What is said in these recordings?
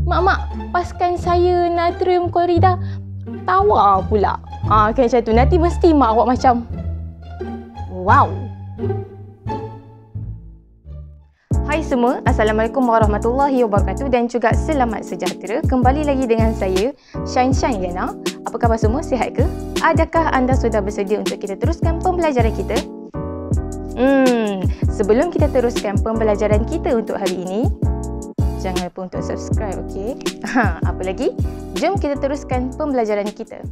Mak, paskan saya natrium klorida. Tawa pula. Kan macam tu. Nanti mesti mak awak macam, wow. Hai semua, Assalamualaikum warahmatullahi wabarakatuh dan juga selamat sejahtera. Kembali lagi dengan saya, Shine Yana. Apa khabar semua? Sihat ke? Adakah anda sudah bersedia untuk kita teruskan pembelajaran kita? Sebelum kita teruskan pembelajaran kita untuk hari ini, jangan lupa untuk subscribe, okey? Apa lagi? Jom kita teruskan pembelajaran kita.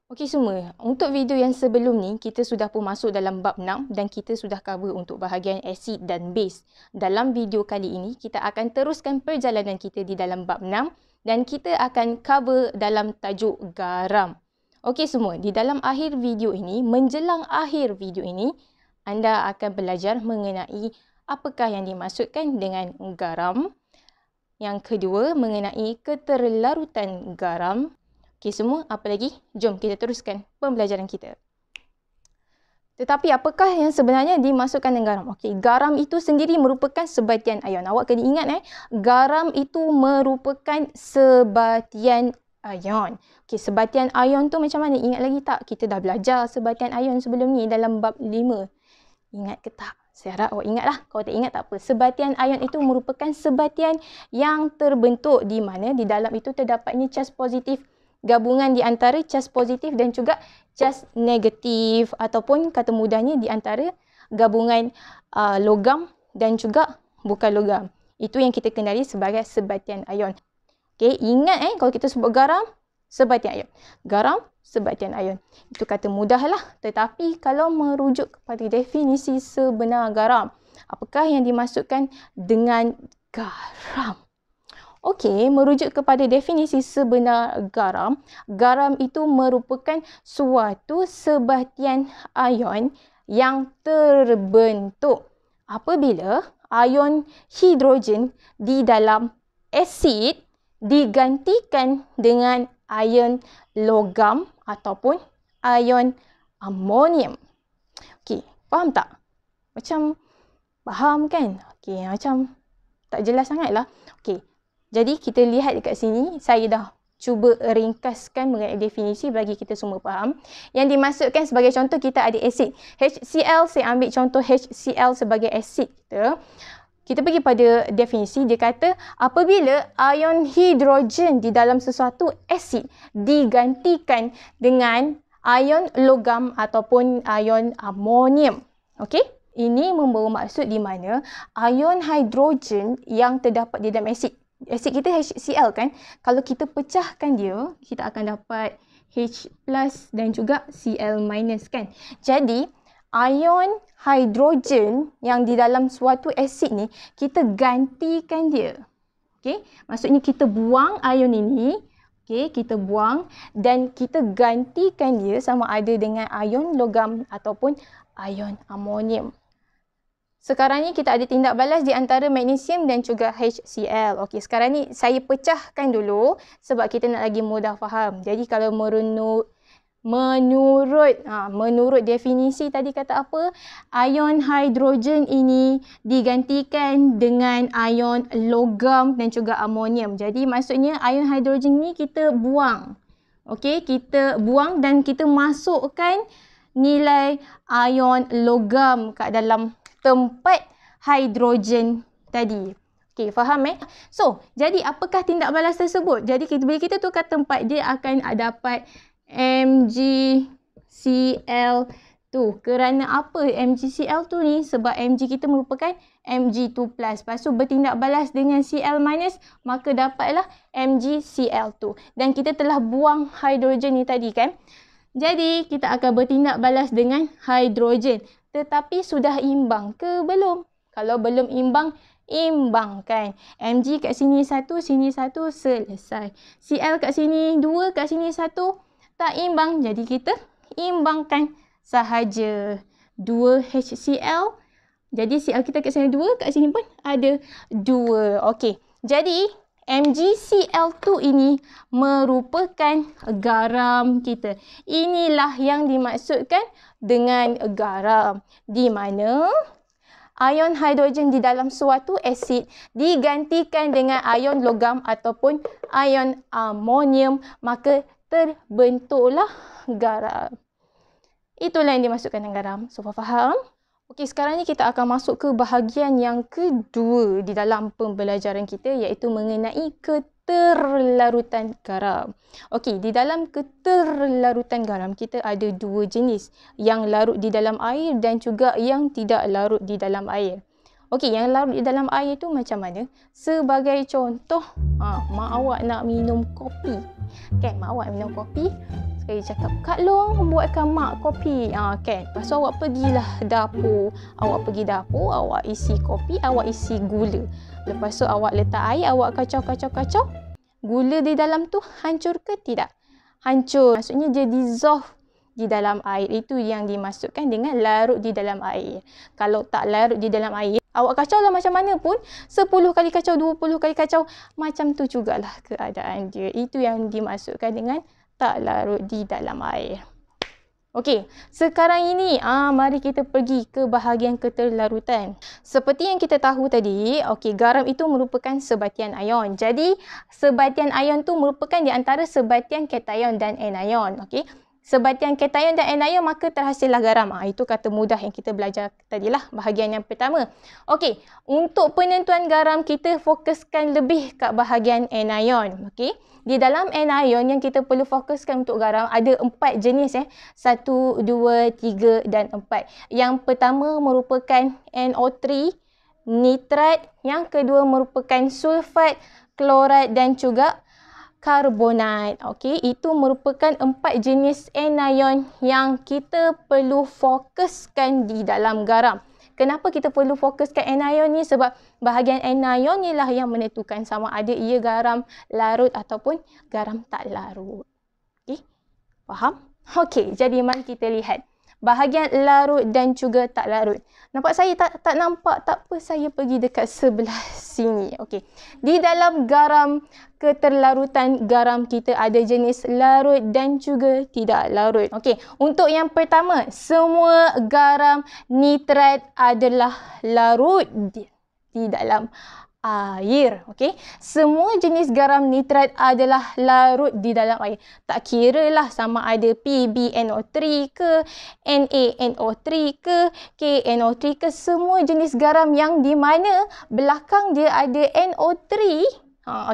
Okey semua, untuk video yang sebelum ni, kita sudah pun masuk dalam bab 6 dan kita sudah cover untuk bahagian asid dan base. Dalam video kali ini, kita akan teruskan perjalanan kita di dalam bab 6 dan kita akan cover dalam tajuk garam. Okey semua, di dalam akhir video ini, menjelang akhir video ini, anda akan belajar mengenai apakah yang dimaksudkan dengan garam. Yang kedua, mengenai keterlarutan garam. Okey semua, apa lagi? Jom kita teruskan pembelajaran kita. Tetapi apakah yang sebenarnya dimasukkan dengan garam? Okey, garam itu sendiri merupakan sebatian ion. Awak kena ingat garam itu merupakan sebatian ion. Okey, sebatian ion tu macam mana? Ingat lagi tak? Kita dah belajar sebatian ion sebelum ni dalam bab 5. Ingat ke tak? Saya harap awak ingatlah. Kalau tak ingat tak apa. Sebatian ion itu merupakan sebatian yang terbentuk di mana di dalam itu terdapatnya cas positif. Gabungan di antara cas positif dan juga cas negatif ataupun kata mudahnya di antara gabungan logam dan juga bukan logam. Itu yang kita kenali sebagai sebatian ion. Okey, ingat kalau kita sebut garam, sebatian ion. Garam, sebatian ion. Itu kata mudahlah. Tetapi kalau merujuk kepada definisi sebenar garam, apakah yang dimaksudkan dengan garam? Okey, merujuk kepada definisi sebenar garam, garam itu merupakan suatu sebatian ion yang terbentuk apabila ion hidrogen di dalam asid digantikan dengan ion logam ataupun ion amonium. Okey, faham tak? Macam faham kan? Okey, macam tak jelas sangatlah. Okey. Jadi kita lihat dekat sini, saya dah cuba ringkaskan mengenai definisi bagi kita semua faham. Yang dimaksudkan sebagai contoh kita ada asid. HCl, saya ambil contoh HCl sebagai asid kita. Kita pergi pada definisi, dia kata apabila ion hidrogen di dalam sesuatu asid digantikan dengan ion logam ataupun ion amonium. Okey? Ini membawa maksud di mana ion hidrogen yang terdapat di dalam asid. Asid kita HCl kan, kalau kita pecahkan dia, kita akan dapat H plus dan juga Cl minus kan. Jadi, ion hidrogen yang di dalam suatu asid ni, kita gantikan dia. Okay? Maksudnya kita buang ion ini, okay, kita buang dan kita gantikan dia sama ada dengan ion logam ataupun ion amonium. Sekarang ni kita ada tindak balas di antara magnesium dan juga HCl. Okey, sekarang ni saya pecahkan dulu sebab kita nak lagi mudah faham. Jadi kalau menurut definisi tadi kata apa? Ion hidrogen ini digantikan dengan ion logam dan juga amonium. Jadi maksudnya ion hidrogen ni kita buang. Okey, kita buang dan kita masukkan nilai ion logam kat dalam tempat hidrogen tadi. Okey, faham So, jadi apakah tindak balas tersebut? Jadi bila kita tukar tempat, dia akan dapat MgCl2. Kerana apa MgCl2 ni? Sebab Mg kita merupakan Mg2+. Lepas tu bertindak balas dengan Cl-, maka dapatlah MgCl2. Dan kita telah buang hidrogen ni tadi kan? Jadi, kita akan bertindak balas dengan hidrogen. Tetapi sudah imbang ke belum? Kalau belum imbang, imbangkan. Mg kat sini 1, sini 1, selesai. Cl kat sini 2, kat sini 1, tak imbang. Jadi kita imbangkan sahaja. 2 HCl. Jadi Cl kita kat sini 2, kat sini pun ada 2. Okey. Jadi MgCl2 ini merupakan garam kita. Inilah yang dimaksudkan dengan garam. Di mana ion hidrogen di dalam suatu asid digantikan dengan ion logam ataupun ion amonium, maka terbentuklah garam. Itulah yang dimasukkan dengan garam. So, faham? Okey, sekarang ni kita akan masuk ke bahagian yang kedua di dalam pembelajaran kita, iaitu mengenai keterlarutan garam. Okey, di dalam keterlarutan garam kita ada dua jenis, yang larut di dalam air dan juga yang tidak larut di dalam air. Okey, yang larut di dalam air tu macam mana? Sebagai contoh, mak awak nak minum kopi. Kan, mak awak minum kopi. Sekali cakap, Kak Long buatkan mak kopi. Kan, lepas tu awak pergilah dapur. Awak pergi dapur, awak isi kopi, awak isi gula. Lepas tu awak letak air, awak kacau. Gula di dalam tu hancur ke tidak? Hancur. Maksudnya dia dissolve di dalam air. Itu yang dimasukkan dengan larut di dalam air. Kalau tak larut di dalam air, awak kacau lah macam mana pun, 10 kali kacau, 20 kali kacau, macam tu jugalah keadaan dia. Itu yang dimasukkan dengan tak larut di dalam air. Okey, sekarang ini mari kita pergi ke bahagian keterlarutan. Seperti yang kita tahu tadi, okey, garam itu merupakan sebatian ion. Jadi, sebatian ion tu merupakan di antara sebatian kation dan anion. Okey, sebatian kation dan anion, maka terhasillah garam. Itu kata mudah yang kita belajar tadilah, bahagian yang pertama. Okey, untuk penentuan garam kita fokuskan lebih kat bahagian anion. Okey, di dalam anion yang kita perlu fokuskan untuk garam ada 4 jenis 1, 2, 3 dan 4. Yang pertama merupakan NO3 nitrat, yang kedua merupakan sulfat, klorat dan juga karbonat. Okey, itu merupakan 4 jenis anion yang kita perlu fokuskan di dalam garam. Kenapa kita perlu fokuskan anion ni? Sebab bahagian anion ni lah yang menentukan sama ada ia garam larut ataupun garam tak larut. Okey, faham? Okey, jadi mari kita lihat bahagian larut dan juga tak larut. Nampak saya tak nampak? Tak apa, saya pergi dekat sebelah sini. Okey, di dalam garam, keterlarutan garam kita ada jenis larut dan juga tidak larut. Okey, untuk yang pertama, semua garam nitrat adalah larut di dalam air. Okey, semua jenis garam nitrat adalah larut di dalam air. Tak kira lah sama ada PbNO3 ke, NaNO3 ke, KNO3 ke, semua jenis garam yang di mana belakang dia ada NO3,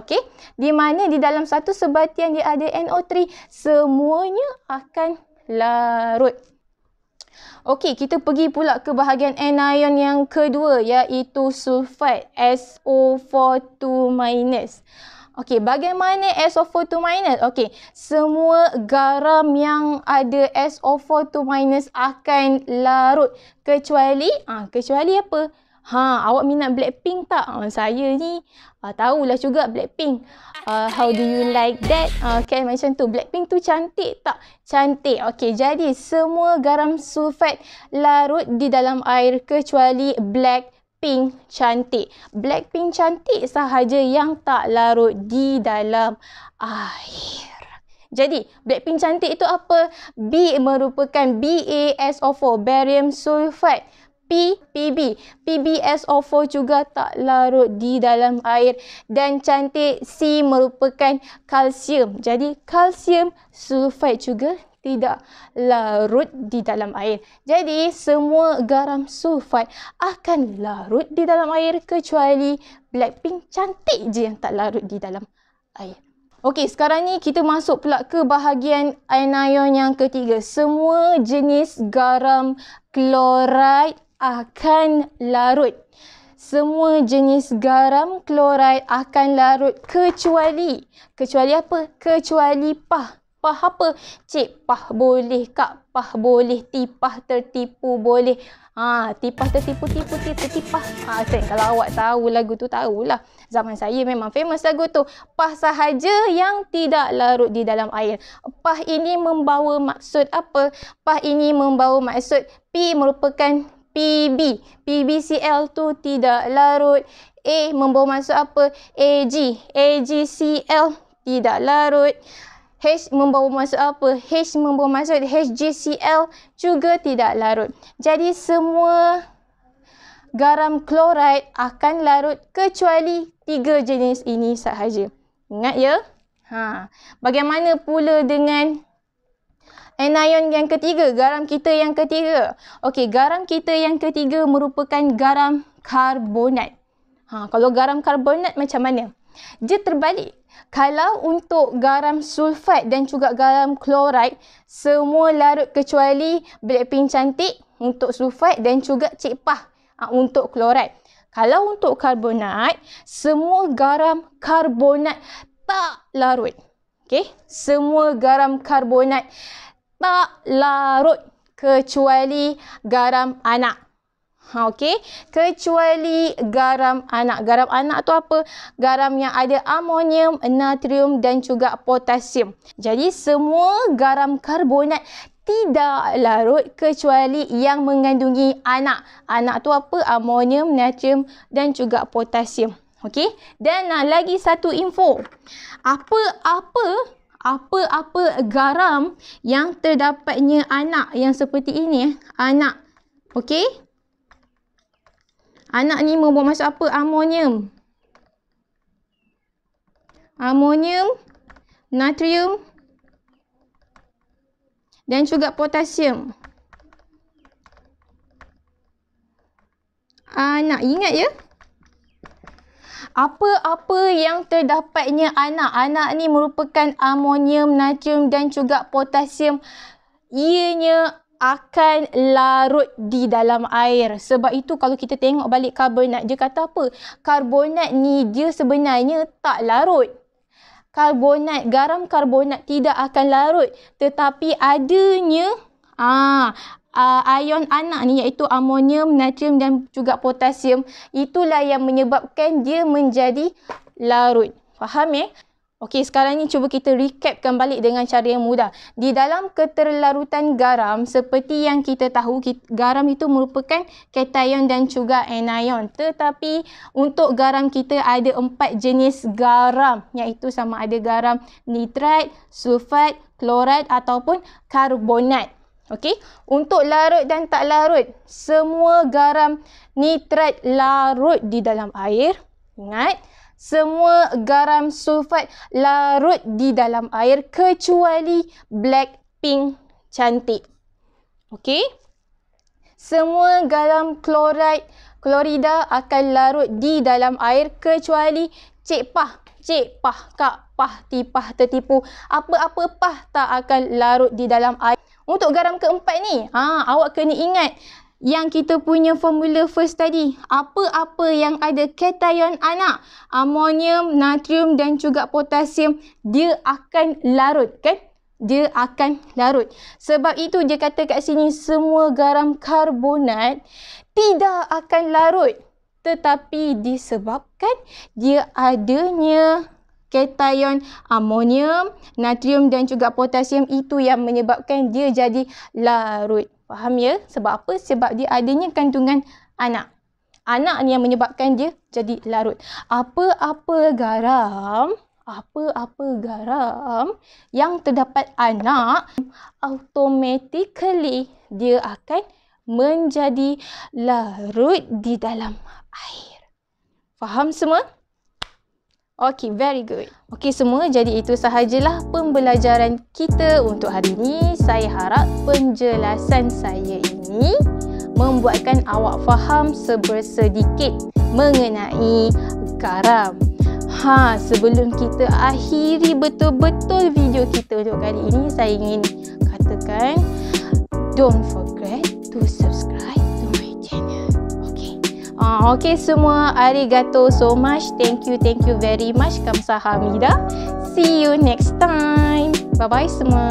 okey, di mana di dalam satu sebatian dia ada NO3, semuanya akan larut. Okey, kita pergi pula ke bahagian anion yang kedua, iaitu sulfat, SO42-. Okey, bagaimana SO42-? Okey, semua garam yang ada SO42- akan larut kecuali apa? Awak minat Blackpink tak? Saya ni tahulah juga Blackpink. How do you like that? Kan macam tu. Blackpink tu cantik tak? Cantik. Okey, jadi semua garam sulfat larut di dalam air kecuali Blackpink cantik. Blackpink cantik sahaja yang tak larut di dalam air. Jadi, Blackpink cantik itu apa? B merupakan BaSO4, barium sulfat. PbSO4 juga tak larut di dalam air. Dan cantik, C merupakan kalsium. Jadi kalsium sulfat juga tidak larut di dalam air. Jadi semua garam sulfat akan larut di dalam air kecuali Blackpink cantik je yang tak larut di dalam air. Okey, sekarang ni kita masuk pula ke bahagian anion yang ketiga. Semua jenis garam klorat akan larut. Semua jenis garam klorat akan larut kecuali apa? Kecuali pah. Pah apa? Cik, pah boleh kak? Pah boleh, tipah tertipu boleh. Tipah tertipu tertipah. Kalau awak tahu lagu tu, tahulah. Zaman saya memang famous lagu tu. Pah sahaja yang tidak larut di dalam air. Pah ini membawa maksud apa? Pah ini membawa maksud P merupakan Pb. PbCl tu tidak larut. A membawa maksud apa? AgCl tidak larut. H membawa maksud apa? H membawa maksud HgCl juga tidak larut. Jadi semua garam klorid akan larut kecuali 3 jenis ini sahaja. Ingat ya? Bagaimana pula dengan anion yang ketiga, garam kita yang ketiga? Okey, garam kita yang ketiga merupakan garam karbonat. Kalau garam karbonat macam mana? Dia terbalik. Kalau untuk garam sulfat dan juga garam klorid, semua larut kecuali Blackpink cantik untuk sulfat dan juga Cik Pah untuk klorid. Kalau untuk karbonat, semua garam karbonat tak larut. Okey, semua garam karbonat tak larut kecuali garam anak. Okey, kecuali garam anak. Garam anak tu apa? Garam yang ada amonium, natrium dan juga potasium. Jadi semua garam karbonat tidak larut kecuali yang mengandungi anak. Anak tu apa? Amonium, natrium dan juga potasium. Okey, dan lagi satu info. Apa-apa garam yang terdapatnya anak yang seperti ini, anak. Okey? Anak ni membawa masuk apa? Amonium. Amonium, natrium dan juga potasium. Anak, ingat ya? Apa-apa yang terdapatnya anak. Anak ni merupakan amonium, natrium dan juga potasium. Ianya akan larut di dalam air. Sebab itu kalau kita tengok balik karbonat, dia kata apa? Karbonat ni dia sebenarnya tak larut. Garam karbonat tidak akan larut. Tetapi adanya ion anak ni iaitu amonium, natrium dan juga potasium, itulah yang menyebabkan dia menjadi larut. Faham ya? Okey, sekarang ni cuba kita recapkan balik dengan cara yang mudah. Di dalam keterlarutan garam, seperti yang kita tahu, garam itu merupakan kation dan juga anion. Tetapi untuk garam kita ada 4 jenis garam, iaitu sama ada garam nitrat, sulfat, klorid ataupun karbonat. Okey, untuk larut dan tak larut, semua garam nitrat larut di dalam air. Ingat, semua garam sulfat larut di dalam air kecuali Blackpink cantik. Okey, semua garam klorida akan larut di dalam air kecuali Cik Pah, Kak Pah, Tipah, tertipu. Apa-apa Pah tak akan larut di dalam air. Untuk garam keempat ni, awak kena ingat yang kita punya formula first tadi. Apa-apa yang ada kation anak, amonium, natrium dan juga potasium, dia akan larut, kan? Dia akan larut. Sebab itu dia kata kat sini semua garam karbonat tidak akan larut. Tetapi disebabkan dia adanya kation amonium, natrium dan juga potasium, itu yang menyebabkan dia jadi larut. Faham ya? Sebab apa? Sebab dia adanya kandungan anak. Anak ni yang menyebabkan dia jadi larut. Apa-apa garam yang terdapat anak, automatically dia akan menjadi larut di dalam air. Faham semua? Okey, very good. Okey semua, jadi itu sahajalah pembelajaran kita untuk hari ini. Saya harap penjelasan saya ini membuatkan awak faham sebersedikit mengenai garam. Sebelum kita akhiri betul-betul video kita untuk kali ini, saya ingin katakan, don't forget to subscribe to my channel. Okay semua, arigato so much. Thank you very much. Kamsahamnida. See you next time. Bye-bye semua.